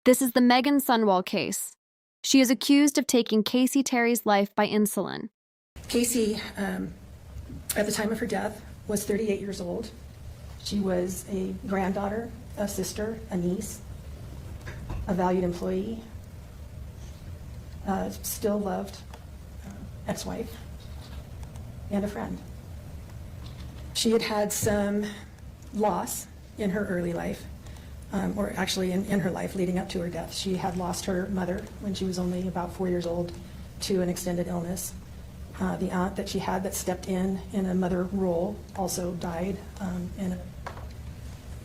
This is the Meggan Sundwall case. She is accused of taking Casey Terry's life by insulin. Casey, at the time of her death, was 38 years old. She was a granddaughter, a sister, a niece, a valued employee, still loved ex-wife, and a friend. She had had some loss in her early life, or actually in her life leading up to her death. She had lost her mother when she was only about 4 years old to an extended illness. The aunt that she had that stepped in a mother role also died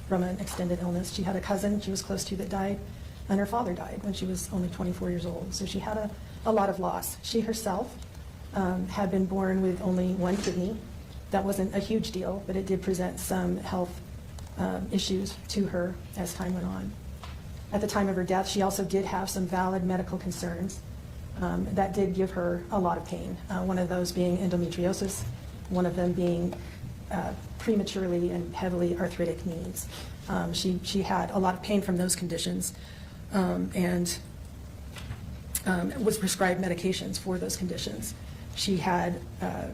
from an extended illness. She had a cousin she was close to that died, and her father died when she was only 24 years old. So she had a lot of loss. She herself had been born with only one kidney. That wasn't a huge deal, but it did present some health issues to her as time went on. At the time of her death, she also did have some valid medical concerns that did give her a lot of pain. One of those being endometriosis, one of them being prematurely and heavily arthritic knees. She had a lot of pain from those conditions and was prescribed medications for those conditions. She had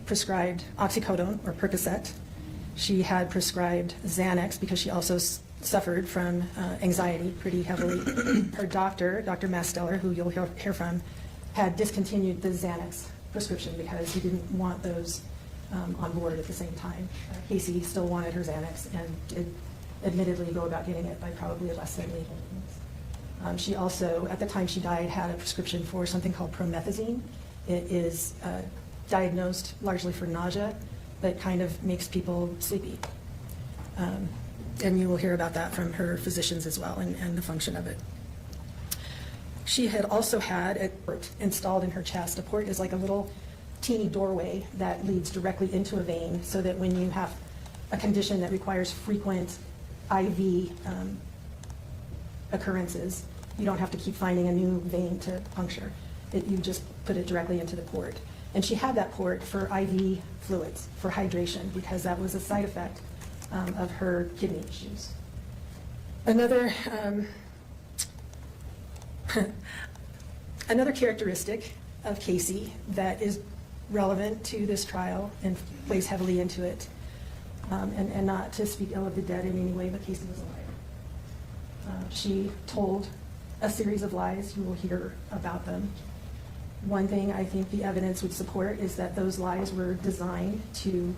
prescribed oxycodone or Percocet. She had prescribed Xanax because she also suffered from anxiety pretty heavily. Her doctor, Dr. Masteller, who you'll hear from, had discontinued the Xanax prescription because he didn't want those on board at the same time. Casey still wanted her Xanax and did admittedly go about getting it by probably less than legal means. She also, at the time she died, had a prescription for something called promethazine. It is diagnosed largely for nausea, but kind of makes people sleepy. And you will hear about that from her physicians as well and the function of it. She had also had a port installed in her chest. A port is like a little teeny doorway that leads directly into a vein so that when you have a condition that requires frequent IV occurrences, you don't have to keep finding a new vein to puncture. You just put it directly into the port. And she had that port for IV fluids, for hydration, because that was a side effect of her kidney issues. Another characteristic of Casey that is relevant to this trial and plays heavily into it, and not to speak ill of the dead in any way, but Casey was a liar. She told a series of lies. You will hear about them. One thing I think the evidence would support is that those lies were designed to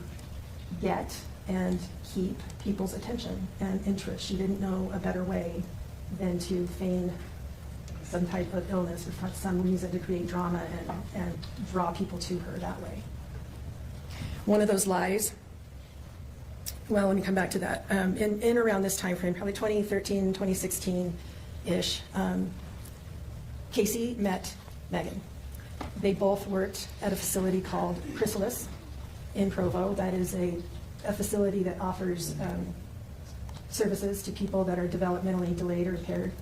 get and keep people's attention and interest. She didn't know a better way than to feign some type of illness or for some reason to create drama and draw people to her that way. One of those lies, well, let me come back to that. In around this time frame, probably 2013, 2016-ish, Casey met Meggan. They both worked at a facility called Chrysalis in Provo. That is a facility that offers services to people that are developmentally delayed or impaired.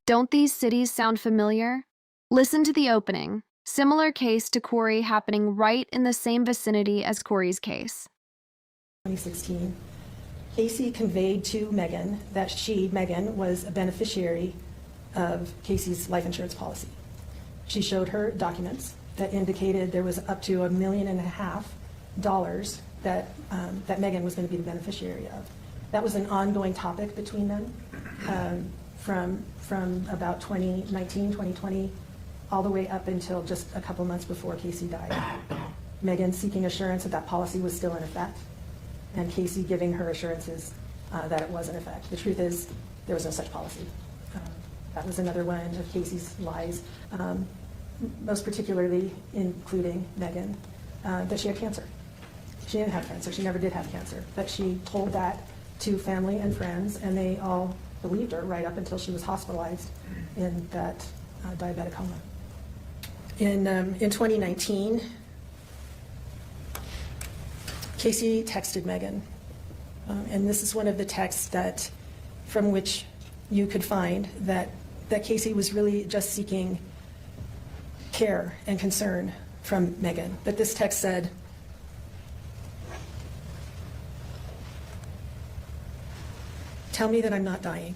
Don't these cities sound familiar? Listen to the opening. Similar case to Corey happening right in the same vicinity as Corey's case. 2016, Casey conveyed to Meggan that Meggan, was a beneficiary of Casey's life insurance policy. She showed her documents that indicated there was up to $1.5 million that Meggan was going to be the beneficiary of. That was an ongoing topic between them from about 2019, 2020, all the way up until just a couple months before Casey died. Meggan seeking assurance that that policy was still in effect, and Casey giving her assurances that it was in effect. The truth is, there was no such policy. That was another one of Casey's lies, most particularly including Meggan, that she had cancer. She didn't have cancer. She never did have cancer. But she told that to family and friends, and they all believed her right up until she was hospitalized in that diabetic coma. In 2019, Casey texted Meggan, and this is one of the texts that, from which you could find that Casey was really just seeking care and concern from Meggan. But this text said, "Tell me that I'm not dying."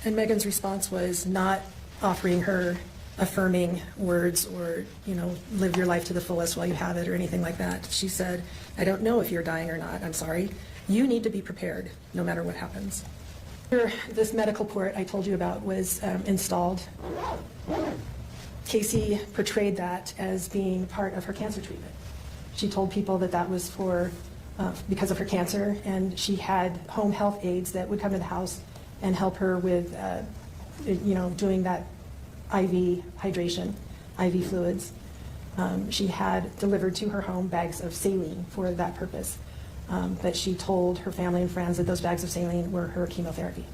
And Meggan's response was not offering her affirming words or, live your life to the fullest while you have it or anything like that. She said, I don't know if you're dying or not. I'm sorry. You need to be prepared no matter what happens. This medical port I told you about was installed. Casey portrayed that as being part of her cancer treatment. She told people that that was because of her cancer, and she had home health aides that would come to the house and help her with, doing that IV hydration, IV fluids. She had delivered to her home bags of saline for that purpose, but she told her family and friends that those bags of saline were her chemotherapy.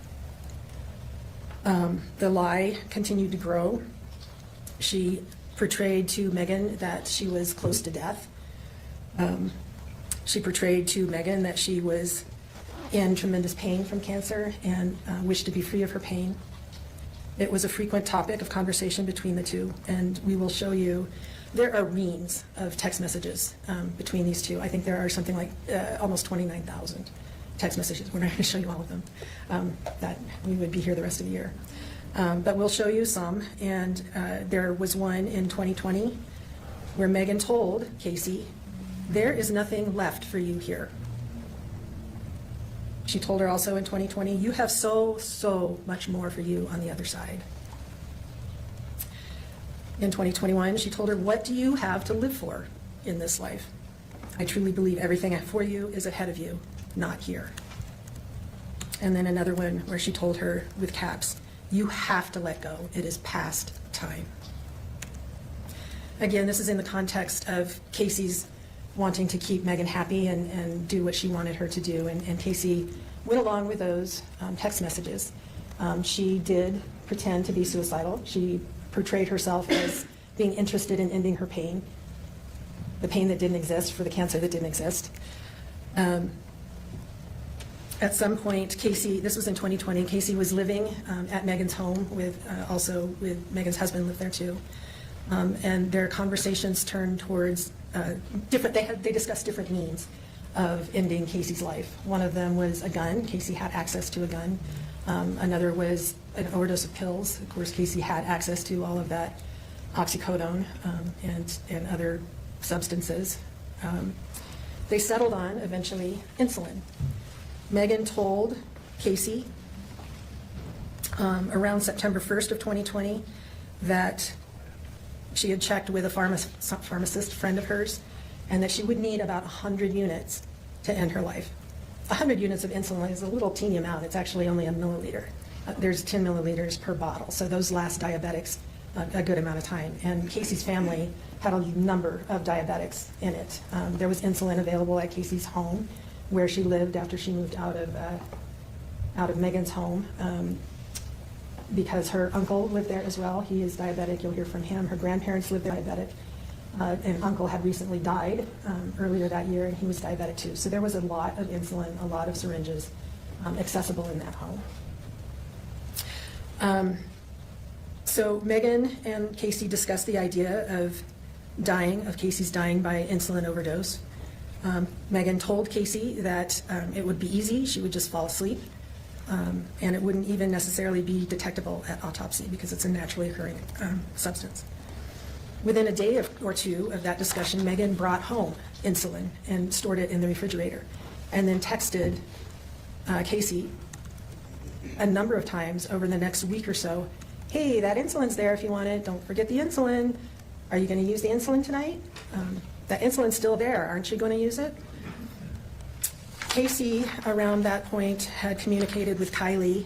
The lie continued to grow. She portrayed to Meggan that she was close to death. She portrayed to Meggan that she was in tremendous pain from cancer and wished to be free of her pain. It was a frequent topic of conversation between the two, and we will show you there are reams of text messages between these two. I think there are something like almost 29,000 text messages. We're not going to show you all of them. That we would be here the rest of the year. But we'll show you some, and there was one in 2020 where Meggan told Casey, there is nothing left for you here. She told her also in 2020, you have so much more for you on the other side. In 2021, she told her, what do you have to live for in this life? I truly believe everything for you is ahead of you, not here. And then another one where she told her with caps, you have to let go. It is past time. Again, this is in the context of Casey's wanting to keep Meggan happy and do what she wanted her to do. And Casey went along with those text messages. She did pretend to be suicidal. She portrayed herself as being interested in ending her pain, the pain that didn't exist for the cancer that didn't exist. At some point, Casey, this was in 2020, Casey was living at Meggan's home also with Meggan's husband lived there too. And their conversations turned towards they discussed different means of ending Casey's life. One of them was a gun. Casey had access to a gun. Another was an overdose of pills. Of course, Casey had access to all of that oxycodone and other substances. They settled on, eventually, insulin. Meggan told Casey around September 1st of 2020 that she had checked with a pharmacist friend of hers and that she would need about 100 units to end her life. 100 units of insulin is a little teeny amount. It's actually only a milliliter. There's 10 milliliters per bottle, so those last diabetics a good amount of time. And Casey's family had a number of diabetics in it. There was insulin available at Casey's home where she lived after she moved out of Meggan's home. Because her uncle lived there as well. He is diabetic. You'll hear from him. Her grandparents lived there, diabetic. And uncle had recently died earlier that year, and he was diabetic too. So there was a lot of insulin, a lot of syringes accessible in that home. So Meggan and Casey discussed the idea of Casey's dying by insulin overdose. Meggan told Casey that it would be easy. She would just fall asleep. And it wouldn't even necessarily be detectable at autopsy because it's a naturally occurring substance. Within a day or two of that discussion, Meggan brought home insulin and stored it in the refrigerator, and then texted Casey a number of times over the next week or so, hey, that insulin's there if you want it. Don't forget the insulin. Are you going to use the insulin tonight? That insulin's still there. Aren't you going to use it? Casey, around that point, had communicated with Kylie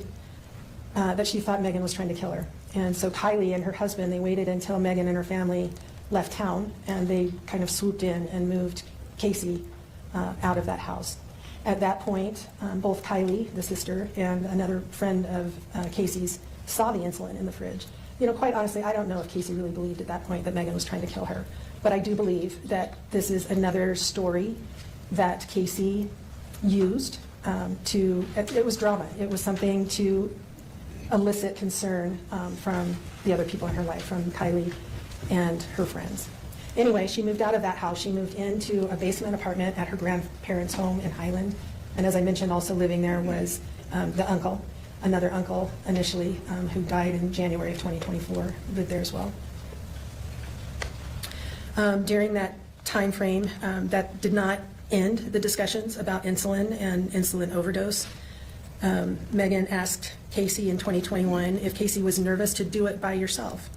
that she thought Meggan was trying to kill her. And so Kylie and her husband, they waited until Meggan and her family left town, and they kind of swooped in and moved Casey out of that house. At that point, both Kylie, the sister, and another friend of Casey's saw the insulin in the fridge. Quite honestly, I don't know if Casey really believed at that point that Meggan was trying to kill her. But I do believe that this is another story that Casey used it was drama. It was something to elicit concern from the other people in her life, from Kylie and her friends. Anyway, she moved out of that house. She moved into a basement apartment at her grandparents' home in Highland. And as I mentioned, also living there was the uncle. another uncle initially who died in January of 2024, lived there as well. During that time frame, that did not end the discussions about insulin and insulin overdose. Meggan asked Casey in 2021 if Casey was nervous to do it by yourself.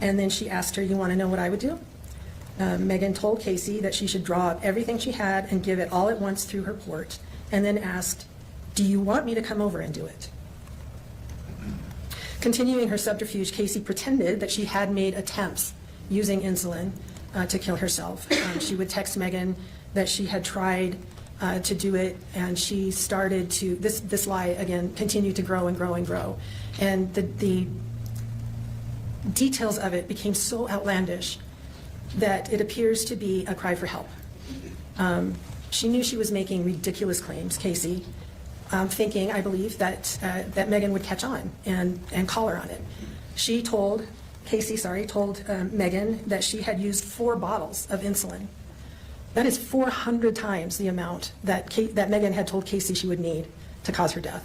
And then she asked her, "You want to know what I would do?" Meggan told Casey that she should draw up everything she had and give it all at once through her port, and then asked, "Do you want me to come over and do it?" Continuing her subterfuge, Casey pretended that she had made attempts using insulin to kill herself. She would text Meggan that she had tried to do it, and she started to, this lie again continued to grow and grow and grow. And the details of it became so outlandish that it appears to be a cry for help. She knew she was making ridiculous claims, Casey, thinking, I believe, that Meggan would catch on and call her on it. She told, told Meggan that she had used 4 bottles of insulin. That is 400 times the amount that Meggan had told Casey she would need to cause her death.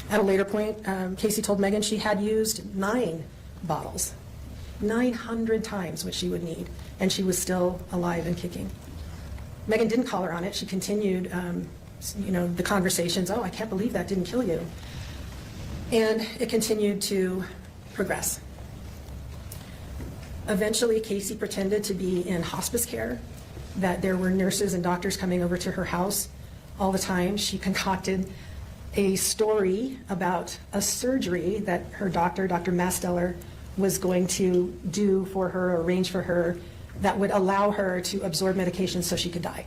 At a later point, Casey told Meggan she had used 9 bottles, 900 times what she would need, and she was still alive and kicking. Meggan didn't call her on it. She continued, the conversations. "Oh, I can't believe that didn't kill you." And it continued to progress. Eventually, Casey pretended to be in hospice care, that there were nurses and doctors coming over to her house all the time. She concocted a story about a surgery that her doctor, Dr. Masteller, was going to do for her, arrange for her, that would allow her to absorb medication so she could die.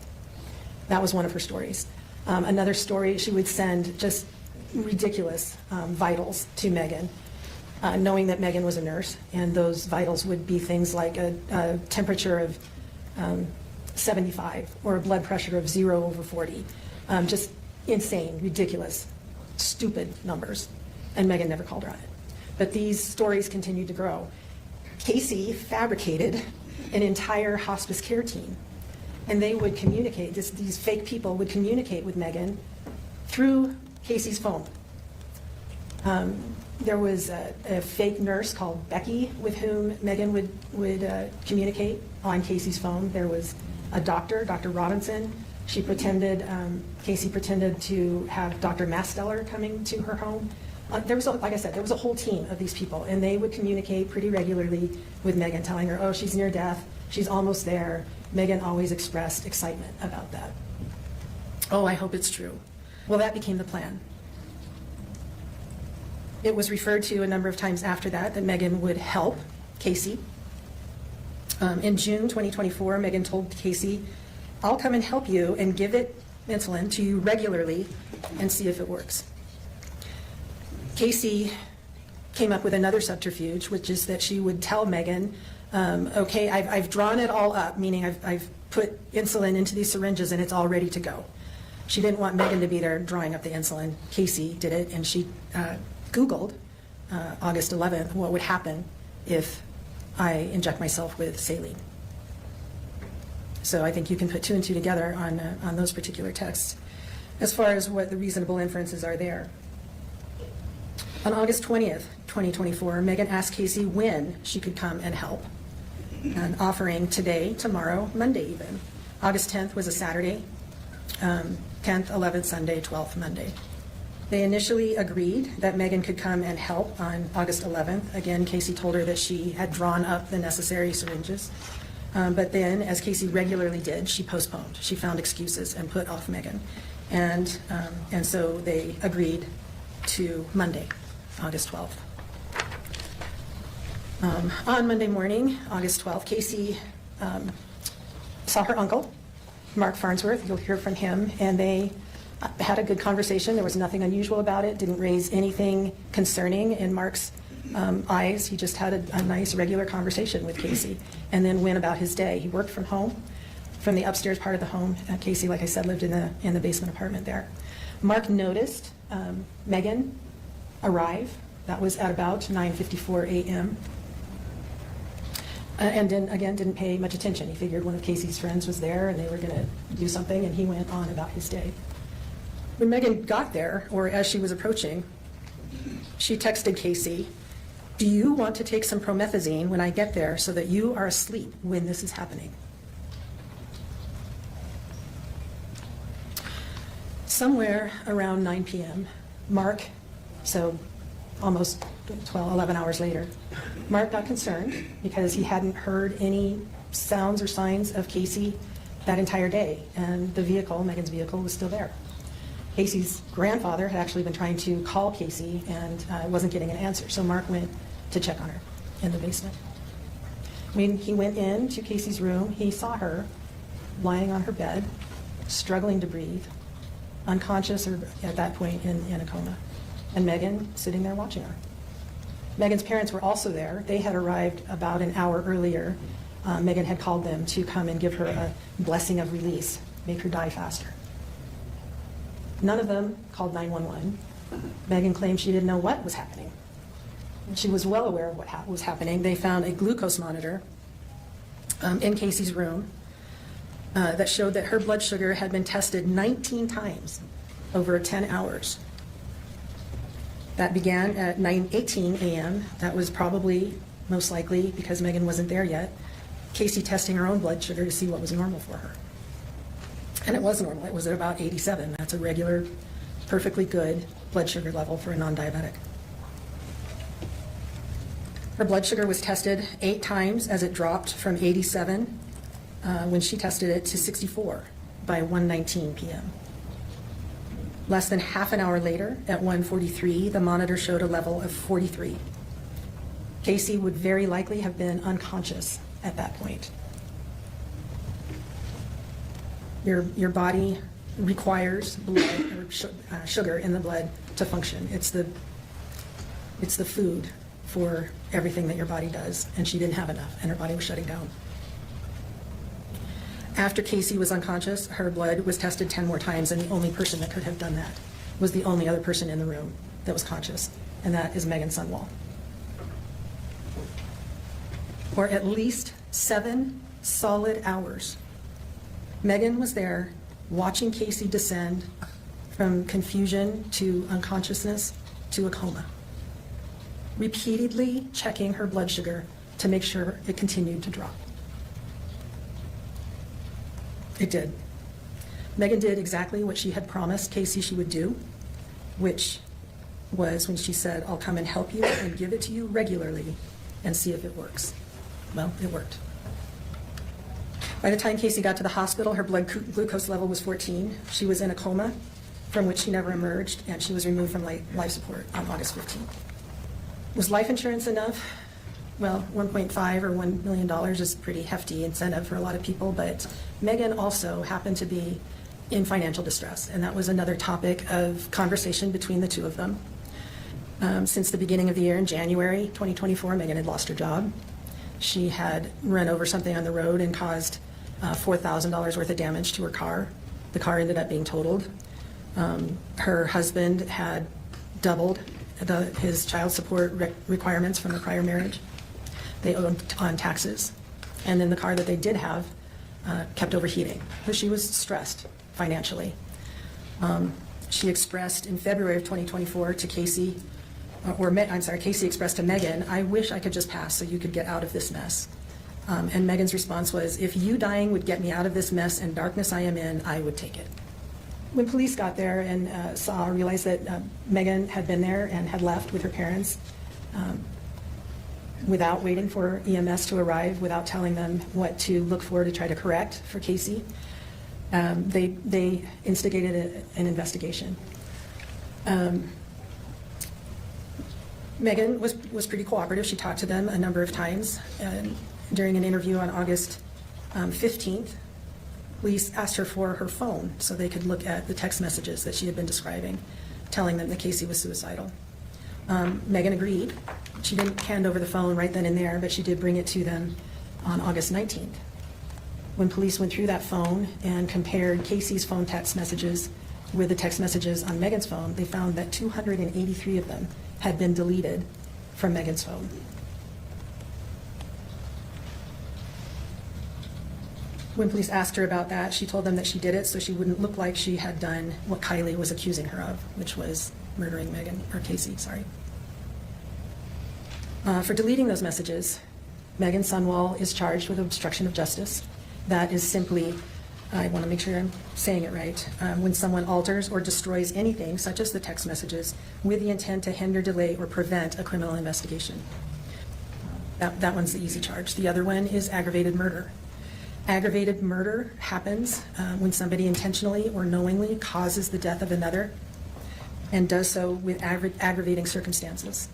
That was one of her stories. Another story, she would send just ridiculous vitals to Meggan, knowing that Meggan was a nurse, and those vitals would be things like a temperature of 75 or a blood pressure of 0/40. Just insane, ridiculous, stupid numbers. And Meggan never called her on it. But these stories continued to grow. Casey fabricated an entire hospice care team, and they would communicate, these fake people would communicate with Meggan through Casey's phone. There was a fake nurse called Becky with whom Meggan would communicate on Casey's phone. There was a doctor, Dr. Robinson. She pretended, Casey pretended to have Dr. Masteller coming to her home. There was, like I said, there was a whole team of these people, and they would communicate pretty regularly with Meggan, telling her, "Oh, she's near death, she's almost there." Meggan always expressed excitement about that. "Oh, I hope it's true." Well, that became the plan. It was referred to a number of times after that Meggan would help Casey. In June 2024, Meggan told Casey, "I'll come and help you and give it insulin to you regularly and see if it works." Casey came up with another subterfuge, which is that she would tell Meggan, "Okay, I've drawn it all up," meaning I've put insulin into these syringes and it's all ready to go. She didn't want Meggan to be there drawing up the insulin. Casey did it, and she Googled August 11th what would happen if I inject myself with saline. So I think you can put 2 and 2 together on those particular texts as far as what the reasonable inferences are there. On August 20th, 2024, Meggan asked Casey when she could come and help, and offering today, tomorrow, Monday even. August 10th was a Saturday, 10th, 11th, Sunday, 12th, Monday. They initially agreed that Meggan could come and help on August 11th. Again, Casey told her that she had drawn up the necessary syringes. But then, as Casey regularly did, she postponed. She found excuses and put off Meggan. And so they agreed to Monday, August 12th. On Monday morning, August 12th, Casey saw her uncle, Mark Farnsworth. You'll hear from him. And they had a good conversation. There was nothing unusual about it. Didn't raise anything concerning in Mark's eyes. He just had a nice, regular conversation with Casey and then went about his day. He worked from home, from the upstairs part of the home. Casey, like I said, lived in the basement apartment there. Mark noticed Meggan arrive. That was at about 9:54 a.m. And then, again, didn't pay much attention. He figured one of Casey's friends was there and they were going to do something, and he went on about his day. When Meggan got there, or as she was approaching, she texted Casey, "Do you want to take some promethazine when I get there so that you are asleep when this is happening?" Somewhere around 9 p.m., Mark, so almost 11 hours later, Mark got concerned because he hadn't heard any sounds or signs of Casey that entire day, and the vehicle, Meggan's vehicle, was still there. Casey's grandfather had actually been trying to call Casey and wasn't getting an answer, so Mark went to check on her in the basement. When he went into Casey's room, he saw her lying on her bed, struggling to breathe, unconscious or at that point in a coma, and Meggan sitting there watching her. Meggan's parents were also there. They had arrived about an hour earlier. Meggan had called them to come and give her a blessing of release, make her die faster. None of them called 911. Meggan claimed she didn't know what was happening. She was well aware of what was happening. They found a glucose monitor in Casey's room that showed that her blood sugar had been tested 19 times over 10 hours. That began at 9:18 a.m. That was probably, most likely, because Meggan wasn't there yet, Casey testing her own blood sugar to see what was normal for her. And it was normal. It was at about 87. That's a regular, perfectly good blood sugar level for a non-diabetic. Her blood sugar was tested 8 times as it dropped from 87 when she tested it to 64 by 1:19 p.m. Less than half an hour later, at 1:43, the monitor showed a level of 43. Casey would very likely have been unconscious at that point. Your body requires blood or sugar in the blood to function. It's the food for everything that your body does, and she didn't have enough, and her body was shutting down. After Casey was unconscious, her blood was tested 10 more times, and the only person that could have done that was the only other person in the room that was conscious, and that is Meggan Sundwall. For at least 7 solid hours, Meggan was there watching Casey descend from confusion to unconsciousness to a coma, repeatedly checking her blood sugar to make sure it continued to drop. It did. Meggan did exactly what she had promised Casey she would do, which was when she said, "I'll come and help you and give it to you regularly and see if it works." Well, it worked. By the time Casey got to the hospital, her blood glucose level was 14. She was in a coma from which she never emerged, and she was removed from life support on August 15th. Was life insurance enough? Well, $1.5 or $1 million is a pretty hefty incentive for a lot of people, but Meggan also happened to be in financial distress, and that was another topic of conversation between the two of them. Since the beginning of the year in January 2024, Meggan had lost her job. She had run over something on the road and caused $4,000 worth of damage to her car. The car ended up being totaled. Her husband had doubled his child support requirements from the prior marriage. They owed on taxes. And then the car that they did have kept overheating. So she was stressed financially. She expressed in February of 2024 to Casey, Casey expressed to Meggan, "I wish I could just pass so you could get out of this mess." And Meggan's response was, "If you dying would get me out of this mess and darkness I am in, I would take it." When police got there and realized that Meggan had been there and had left with her parents without waiting for EMS to arrive, without telling them what to look for to try to correct for Casey, they instigated an investigation. Meggan was pretty cooperative. She talked to them a number of times. During an interview on August 15th, police asked her for her phone so they could look at the text messages that she had been describing, telling them that Casey was suicidal. Meggan agreed. She didn't hand over the phone right then and there, but she did bring it to them on August 19th. When police went through that phone and compared Casey's phone text messages with the text messages on Meggan's phone, they found that 283 of them had been deleted from Meggan's phone. When police asked her about that, she told them that she did it so she wouldn't look like she had done what Kylie was accusing her of, which was murdering Meggan, or Casey, sorry. For deleting those messages, Meggan Sundwall is charged with obstruction of justice. That is simply, I want to make sure I'm saying it right, when someone alters or destroys anything, such as the text messages, with the intent to hinder, delay, or prevent a criminal investigation. That one's the easy charge. The other one is aggravated murder. Aggravated murder happens when somebody intentionally or knowingly causes the death of another and does so with aggravating circumstances.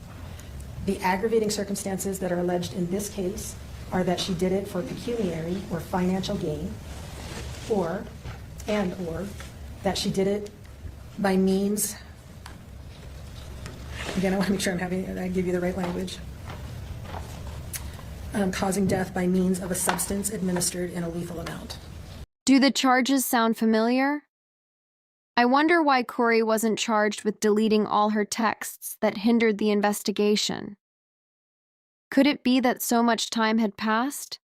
The aggravating circumstances that are alleged in this case are that she did it for pecuniary or financial gain, or that she did it by means, again, I want to make sure I give you the right language, causing death by means of a substance administered in a lethal amount. Do the charges sound familiar? I wonder why Corey wasn't charged with deleting all her texts that hindered the investigation. Could it be that so much time had passed?